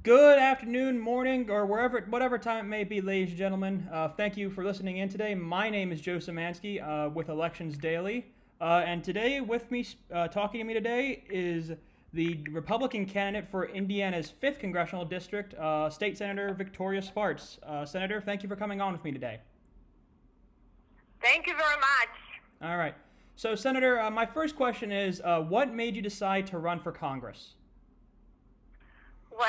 Good afternoon, morning, or whatever time it may be, ladies and gentlemen. Thank you for listening in today. My name is Joe Szymanski with Elections Daily, and today with me, talking to me today, is the Republican candidate for Indiana's 5th Congressional District, State Senator Victoria Spartz. Senator, thank you for coming on with me today. Thank you very much. All right. So, Senator, my first question is, what made you decide to run for Congress? Well,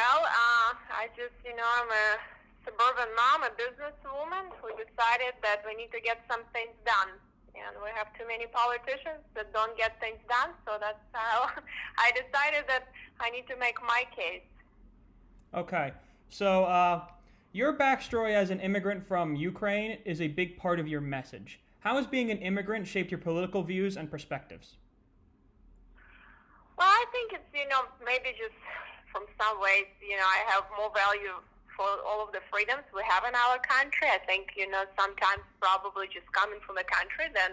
I'm a suburban mom, a businesswoman who decided that we need to get some things done. And we have too many politicians that don't get things done, so that's how I decided that I need to make my case. Okay. So, your backstory as an immigrant from Ukraine is a big part of your message. How has being an immigrant shaped your political views and perspectives? Well, I think it's, maybe just from some ways, I have more value for all of the freedoms we have in our country. I think, sometimes probably just coming from the country, then,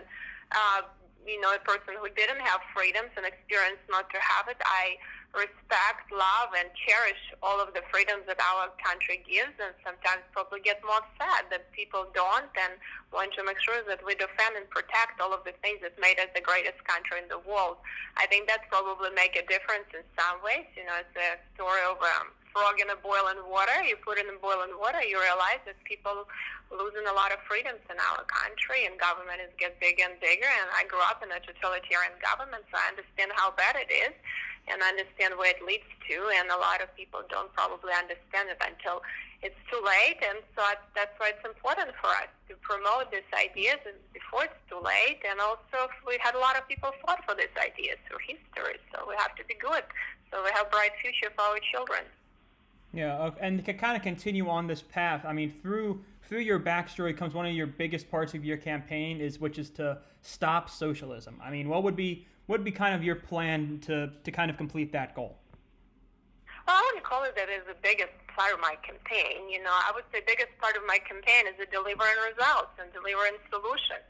a person who didn't have freedoms and experienced not to have it, I respect, love, and cherish all of the freedoms that our country gives, and sometimes probably get more sad that people don't, and want to make sure that we defend and protect all of the things that made us the greatest country in the world. I think that probably make a difference in some ways. It's a story of frog in a boiling water. You put it in boiling water, you realize that people losing a lot of freedoms in our country, and government is get bigger and bigger. And I grew up in a totalitarian government, so I understand how bad it is, and I understand where it leads to. And a lot of people don't probably understand it until it's too late. And so that's why it's important for us to promote these ideas before it's too late. And also, we had a lot of people fought for these ideas through history, so we have to be good. So we have a bright future for our children. Yeah, and to kind of continue on this path, I mean, through your backstory comes one of your biggest parts of your campaign, which is to stop socialism. I mean, what would be kind of your plan to kind of complete that goal? Well, I wouldn't call it that as the biggest part of my campaign. I would say the biggest part of my campaign is delivering results and delivering solutions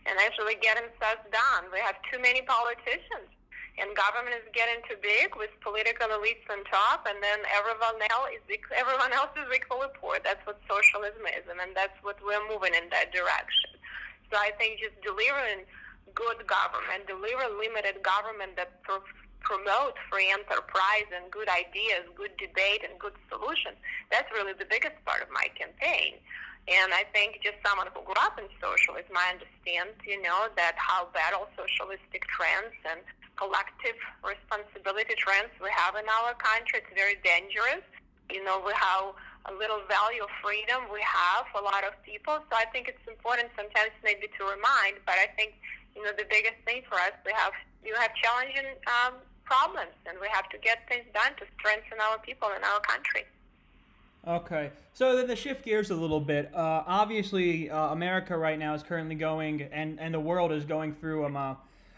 and actually getting stuff done. We have too many politicians, and government is getting too big with political elites on top, and then everyone else is equally poor. That's what socialism is, and that's what we're moving in that direction. So I think just delivering good government, deliver limited government that promote free enterprise and good ideas, good debate, and good solutions. That's really the biggest part of my campaign. And I think just someone who grew up in socialism, I understand, that how bad all socialistic trends and collective responsibility trends we have in our country. It's very dangerous. We have a little value of freedom we have for a lot of people. So I think it's important sometimes maybe to remind, but I think, the biggest thing for us, you have challenging problems, and we have to get things done to strengthen our people in our country. Okay, so then to shift gears a little bit, obviously America right now is currently going, and the world is going through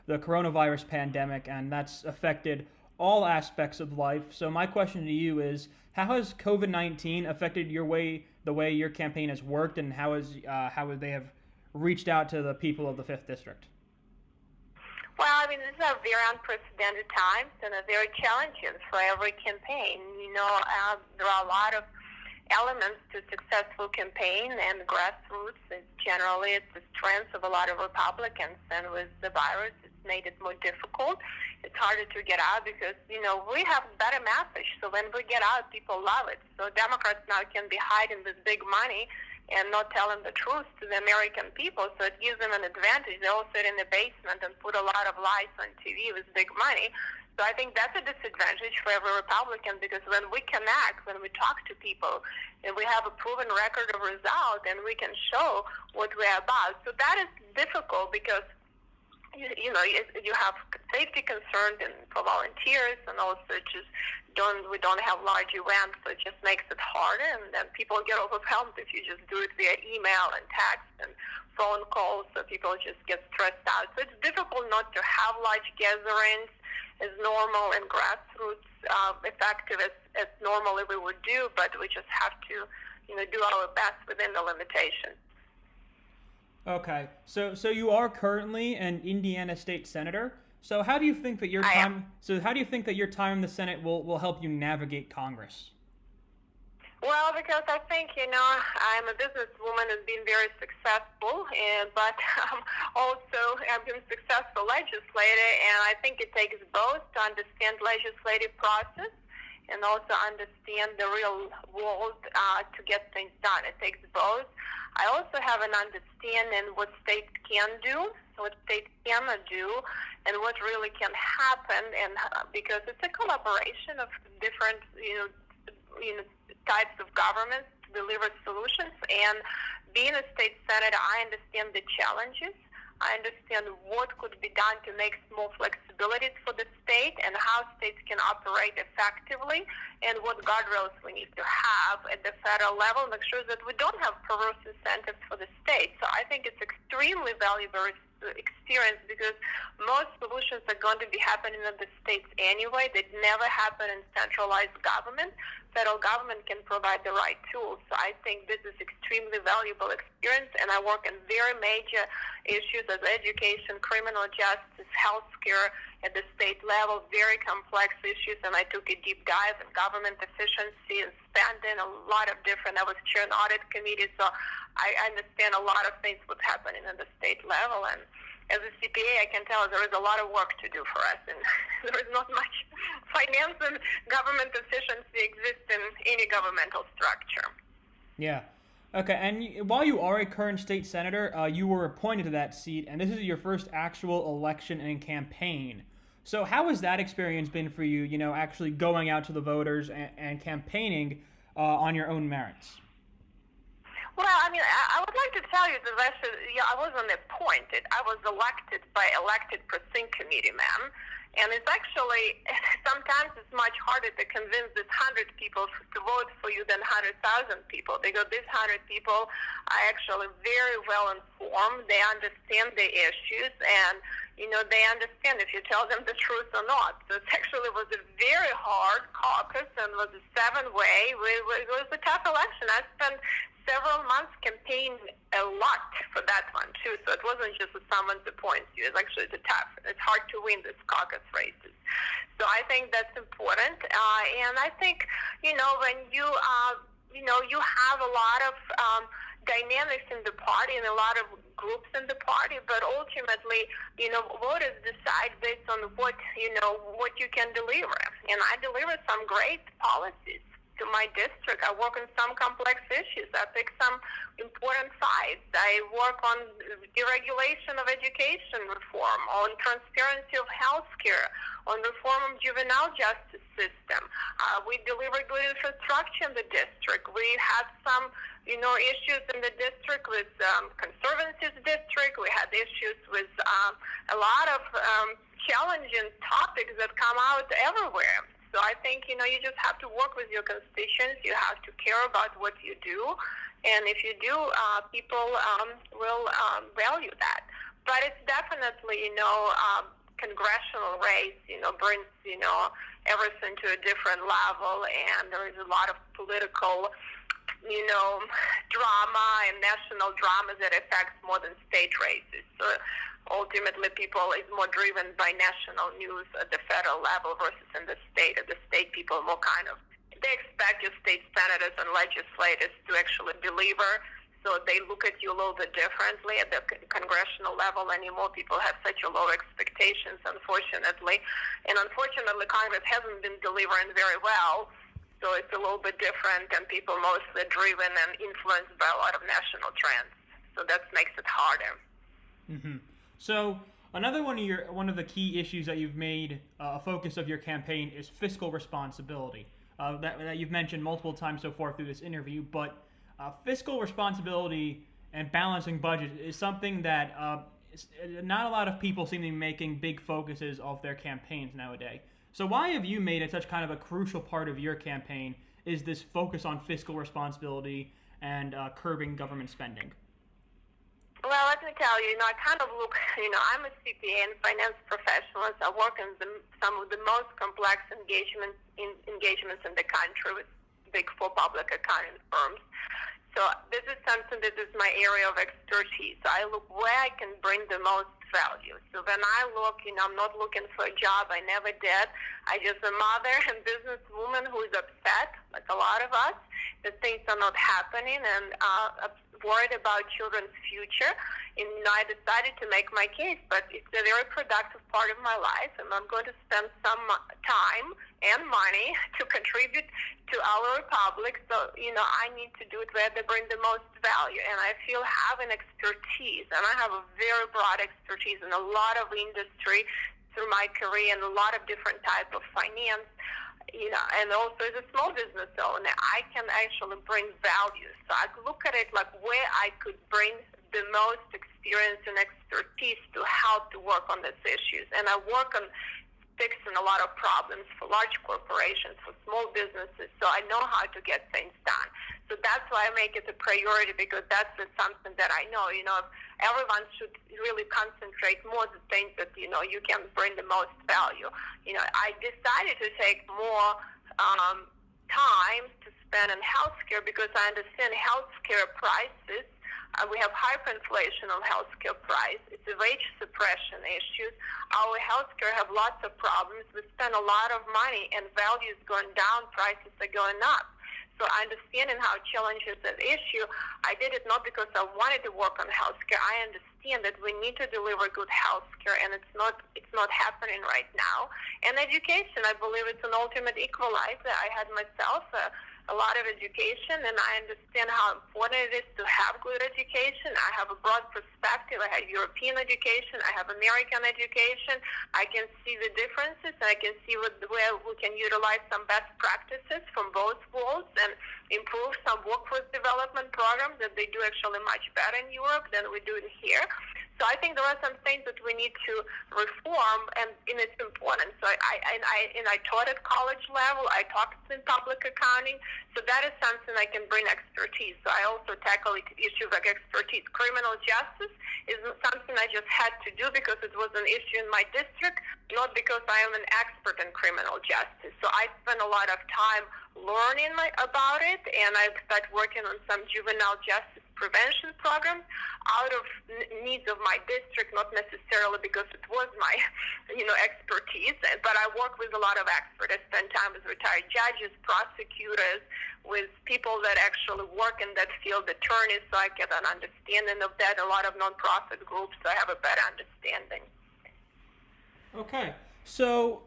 the coronavirus pandemic, and that's affected all aspects of life. So my question to you is, how has COVID-19 affected the way your campaign has worked, and how they have reached out to the people of the 5th District? Well, I mean, these are very unprecedented times and are very challenging for every campaign. There are a lot of elements to successful campaign, and grassroots is generally it's the strength of a lot of Republicans, and with the virus it's made it more difficult. It's harder to get out because we have better message, so when we get out people love it. So Democrats now can be hiding this big money and not telling the truth to the American people, so it gives them an advantage. They all sit in the basement and put a lot of lies on TV with big money. So I think that's a disadvantage for every Republican, because when we connect, when we talk to people, and we have a proven record of result, and we can show what we're about. So that is difficult because you have safety concerns and for volunteers, and also we don't have large events, so it just makes it harder, and then people get overwhelmed if you just do it via email and text and phone calls, so people just get stressed out. So it's difficult not to have large gatherings as normal and grassroots effective as normally we would do, but we just have to do our best within the limitations. Okay, so you are currently an Indiana state senator. So how do you think that your time in the Senate will help you navigate Congress? Well, because I think, I'm a businesswoman and been very successful, but also I've been a successful legislator, and I think it takes both to understand legislative process and also understand the real world to get things done. It takes both. I also have an understanding what states can do, what states cannot do, and what really can happen, and because it's a collaboration of different, types of governments to deliver solutions. And being a state senator, I understand the challenges. I understand what could be done to make more flexibilities for the state and how states can operate effectively and what guardrails we need to have at the federal level, make sure that we don't have perverse incentives for the state. So I think it's extremely valuable experience because most solutions are going to be happening in the states anyway. They never happen in centralized government. Federal government can provide the right tools. So I think this is extremely valuable experience, and I work in very major issues as education, criminal justice, healthcare at the state level, very complex issues, and I took a deep dive in government efficiency and spending, a lot of different, I was chair an audit committee, so I understand a lot of things what's happening at the state level. And as a CPA, I can tell there is a lot of work to do for us, and there is not much finance and government efficiency exists in any governmental structure. Yeah. Okay, and while you are a current state senator, you were appointed to that seat, and this is your first actual election and campaign. So how has that experience been for you, actually going out to the voters and campaigning on your own merits? Well, I would like to tell you that I wasn't appointed. I was elected by elected precinct committee men. And it's actually, sometimes it's much harder to convince these 100 people to vote for you than 100,000 people, because these 100 people are actually very well informed. They understand the issues, and, they understand if you tell them the truth or not. So it actually was a very hard caucus and was a 7-way. It was a tough election. I spent several months campaigning a lot for that one too, so it wasn't just that someone appoints you. It's actually tough. It's hard to win these caucus races. So I think that's important, and I think when you you have a lot of dynamics in the party and a lot of groups in the party, but ultimately voters decide based on what you can deliver, and I deliver some great policies to my district. I work on some complex issues. I pick some important sides. I work on deregulation of education reform, on transparency of healthcare, on reform of juvenile justice system. We deliver good infrastructure in the district. We had some, issues in the district with conservative district. We had issues with a lot of challenging topics that come out everywhere. So I think, you just have to work with your constituents. You have to care about what you do. And if you do, people will value that. But it's definitely, congressional race, brings, everything to a different level. And there is a lot of political, drama and national drama that affects more than state races. So ultimately, people is more driven by national news at the federal level versus in the state. At the state, people more they expect your state senators and legislators to actually deliver. So they look at you a little bit differently at the congressional level. Anymore, people have such a low expectations, unfortunately. And unfortunately, Congress hasn't been delivering very well. So it's a little bit different, and people mostly driven and influenced by a lot of national trends. So that makes it harder. Mm-hmm. So another one of the key issues that you've made a focus of your campaign is fiscal responsibility. That you've mentioned multiple times so far through this interview, but fiscal responsibility and balancing budget is something that not a lot of people seem to be making big focuses of their campaigns nowadays. So why have you made it such kind of a crucial part of your campaign is this focus on fiscal responsibility and curbing government spending? Well, let me tell you, I kind of look, I'm a CPA and finance professional. I work in some of the most complex engagements in the country with big four public accounting firms. So this is something that is my area of expertise. I look where I can bring the most value. So when I look, I'm not looking for a job. I never did. I just a mother and businesswoman who is upset, like a lot of us, that things are not happening, and worried about children's future. And I decided to make my case, but it's a very productive part of my life, and I'm going to spend some time and money to contribute to our republic. So, I need to do it where they bring the most value. And I feel having expertise, and I have a very broad expertise in a lot of industry through my career and a lot of different types of finance, and also as a small business owner, I can actually bring value. So I look at it like where I could bring the most experience and expertise to help to work on these issues. And I work on fixing a lot of problems for large corporations, for small businesses, so I know how to get things done. So that's why I make it a priority, because that's something that I know, everyone should really concentrate more on the things that, you can bring the most value. I decided to take more time to spend on healthcare because I understand healthcare prices. We have hyperinflation on healthcare price. It's a wage suppression issue. Our healthcare have lots of problems. We spend a lot of money, and value is going down, prices are going up. So understanding how challenging that issue, I did it not because I wanted to work on healthcare. I understand that we need to deliver good healthcare, and it's not happening right now. And education, I believe it's an ultimate equalizer. I had myself a lot of education, and I understand how important it is to have good education. I have a broad perspective. I have European education. I have American education. I can see the differences. I can see where we can utilize some best practices from both worlds and improve some workforce development programs that they do actually much better in Europe than we do it here. So I think there are some things that we need to reform, and it's important. So I taught at college level. I taught in public accounting. So that is something I can bring expertise. So I also tackle issues like expertise. Criminal justice is something I just had to do because it was an issue in my district, not because I am an expert in criminal justice. So I spent a lot of time learning about it, and I started working on some juvenile justice prevention programs out of needs of my district, not necessarily because it was my, expertise. But I work with a lot of experts. I spend time with retired judges, prosecutors, with people that actually work in that field, attorneys, so I get an understanding of that. A lot of nonprofit groups, so I have a better understanding. Okay. So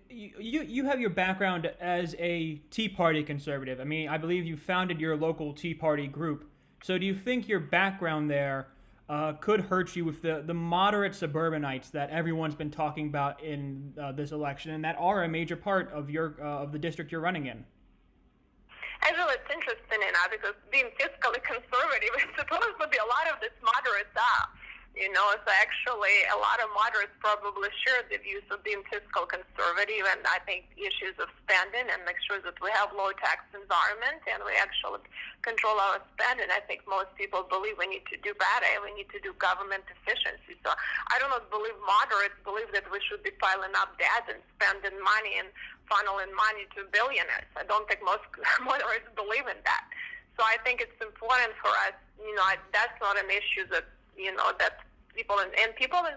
you have your background as a Tea Party conservative. I mean, I believe you founded your local Tea Party group. So do you think your background there could hurt you with the moderate suburbanites that everyone's been talking about in this election, and that are a major part of of the district you're running in? Actually, it's interesting enough because being fiscally conservative is supposed to be a lot of these moderates are. So actually a lot of moderates probably share the views of being fiscal conservative, and I think issues of spending and make sure that we have low tax environment and we actually control our spending. I think most people believe we need to do better, we need to do government efficiency. So I do not believe moderates believe that we should be piling up debt and spending money and funneling money to billionaires. I don't think most moderates believe in that. So I think it's important for us, that's not an issue that, that people in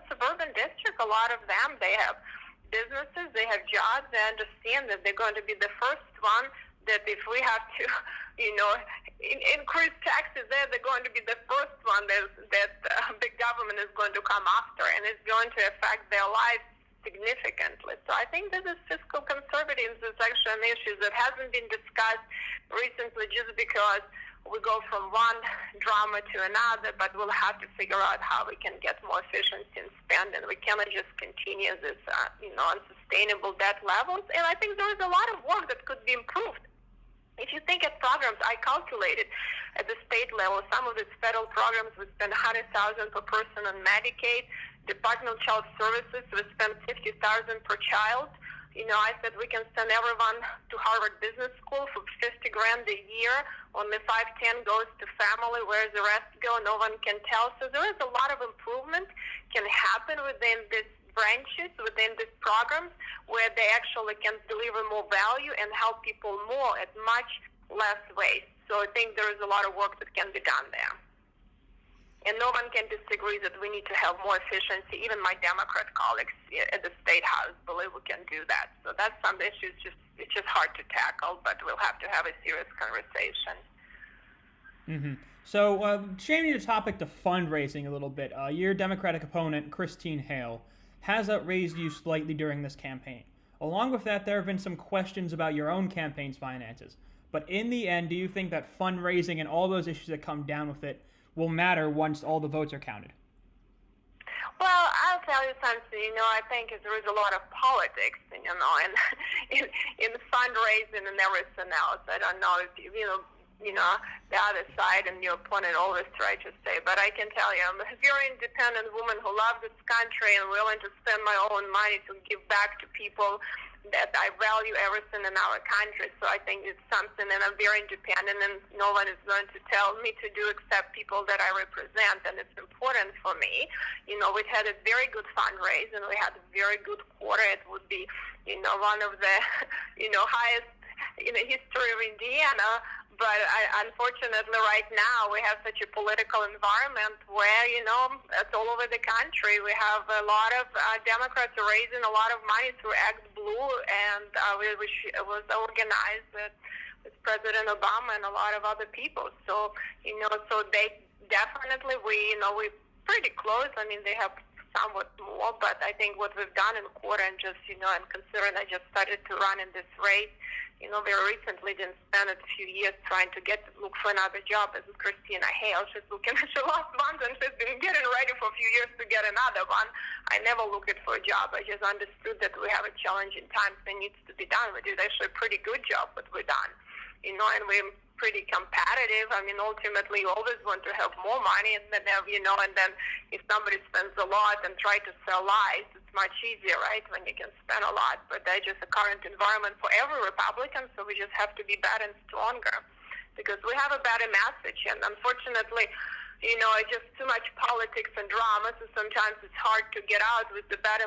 suburban districts, a lot of them, they have businesses, they have jobs, they understand that they're going to be the first one that if we have to, increase taxes there, they're going to be the first one that big government is going to come after, and it's going to affect their lives significantly. So I think this is fiscal conservatism is actually an issue that hasn't been discussed recently just because we go from one drama to another, but we'll have to figure out how we can get more efficiency in spending. We cannot just continue this, unsustainable debt levels. And I think there is a lot of work that could be improved. If you think of programs, I calculated at the state level, some of these federal programs, we spend $100,000 per person on Medicaid. Department of Child Services, we spend $50,000 per child. I said we can send everyone to Harvard Business School for $50,000 a year. Only 5-10 goes to family. Where does the rest go? No one can tell. So there is a lot of improvement can happen within these branches, within these programs, where they actually can deliver more value and help people more at much less waste. So I think there is a lot of work that can be done there. And no one can disagree that we need to have more efficiency. Even my Democrat colleagues at the State House believe we can do that. So that's some issues, it's just hard to tackle, but we'll have to have a serious conversation. Mm-hmm. So, changing the topic to fundraising a little bit, your Democratic opponent, Christina Hale, has outraised you slightly during this campaign. Along with that, there have been some questions about your own campaign's finances. But in the end, do you think that fundraising and all those issues that come down with it will matter once all the votes are counted? Well, I'll tell you something. I think there is a lot of politics, and in fundraising and everything else. I don't know if the other side and your opponent always try to say, but I can tell you, I'm a very independent woman who loves this country and willing to spend my own money to give back to people that I value everything in our country. So I think it's something, and I'm very independent, and no one is going to tell me to do except people that I represent, and it's important for me. We had a very good fundraise, and we had a very good quarter. It would be, one of the, highest in the history of Indiana. But unfortunately, right now, we have such a political environment where, it's all over the country. We have a lot of Democrats raising a lot of money through Act Blue, and which was organized with President Obama and a lot of other people. So, so they definitely, we're pretty close. I mean, they have somewhat more, but I think what we've done in quarter and just, and considering I just started to run in this race, very recently didn't spend a few years trying to look for another job as Christina Hale. She's looking at her last month and she's been getting ready for a few years to get another one. I never looked for a job. I just understood that we have a challenging times that needs to be done. We did actually a pretty good job, but we're done. And we're pretty competitive. I mean, ultimately, you always want to have more money, and then and then if somebody spends a lot and try to sell lies, it's much easier, right, when you can spend a lot. But that's just a current environment for every Republican, so we just have to be better and stronger because we have a better message. And unfortunately, it's just too much politics and drama, so sometimes it's hard to get out with the better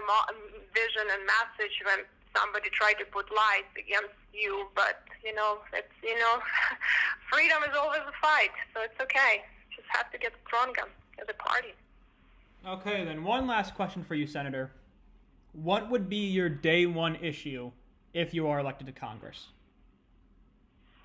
vision and message when somebody tried to put lies against you. But freedom is always a fight, so it's okay. Just have to get stronger as a party. Okay, then one last question for you, Senator. What would be your day one issue if you are elected to Congress?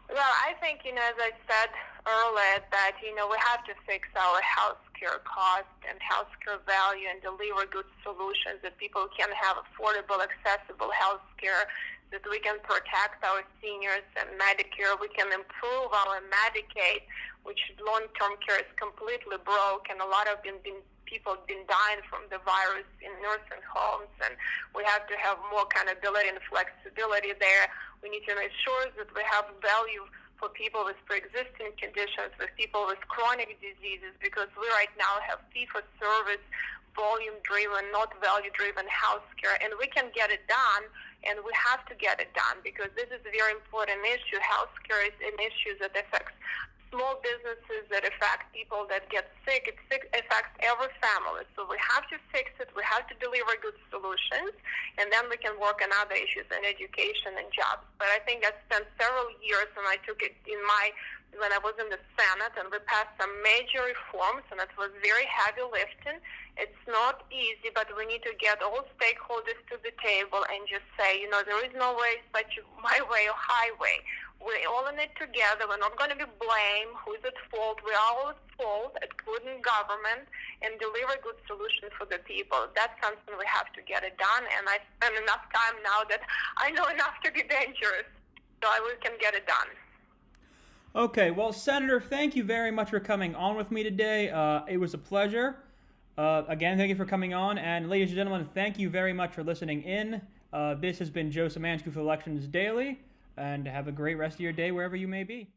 Well, I think, as I said earlier, that, we have to fix our health care cost and health care value and deliver good solutions that people can have affordable, accessible health care, that we can protect our seniors and Medicare. We can improve our Medicaid, which long-term care is completely broke, and a lot of people have been dying from the virus in nursing homes, and we have to have more accountability and flexibility there. We need to make sure that we have value for people with pre-existing conditions, with people with chronic diseases, because we right now have fee-for-service, volume-driven, not value-driven health care, and we can get it done, and we have to get it done because this is a very important issue. Health care is an issue that affects small businesses, that affect people that get sick. It affects every family. So we have to fix it. We have to deliver good solutions, and then we can work on other issues in education and jobs. But I think I spent several years, and I took it when I was in the Senate, and we passed some major reforms, and it was very heavy lifting. It's not easy, but we need to get all stakeholders to the table and just say, there is no way such my way or highway. We're all in it together. We're not going to be blamed who's at fault. We're all at fault, including government, and deliver good solutions for the people. That's something we have to get it done, and I spend enough time now that I know enough to be dangerous, so we can get it done. Okay, well, Senator, thank you very much for coming on with me today. It was a pleasure. Again, thank you for coming on, and ladies and gentlemen, thank you very much for listening in. This has been Joe Szymanski for Elections Daily. And have a great rest of your day wherever you may be.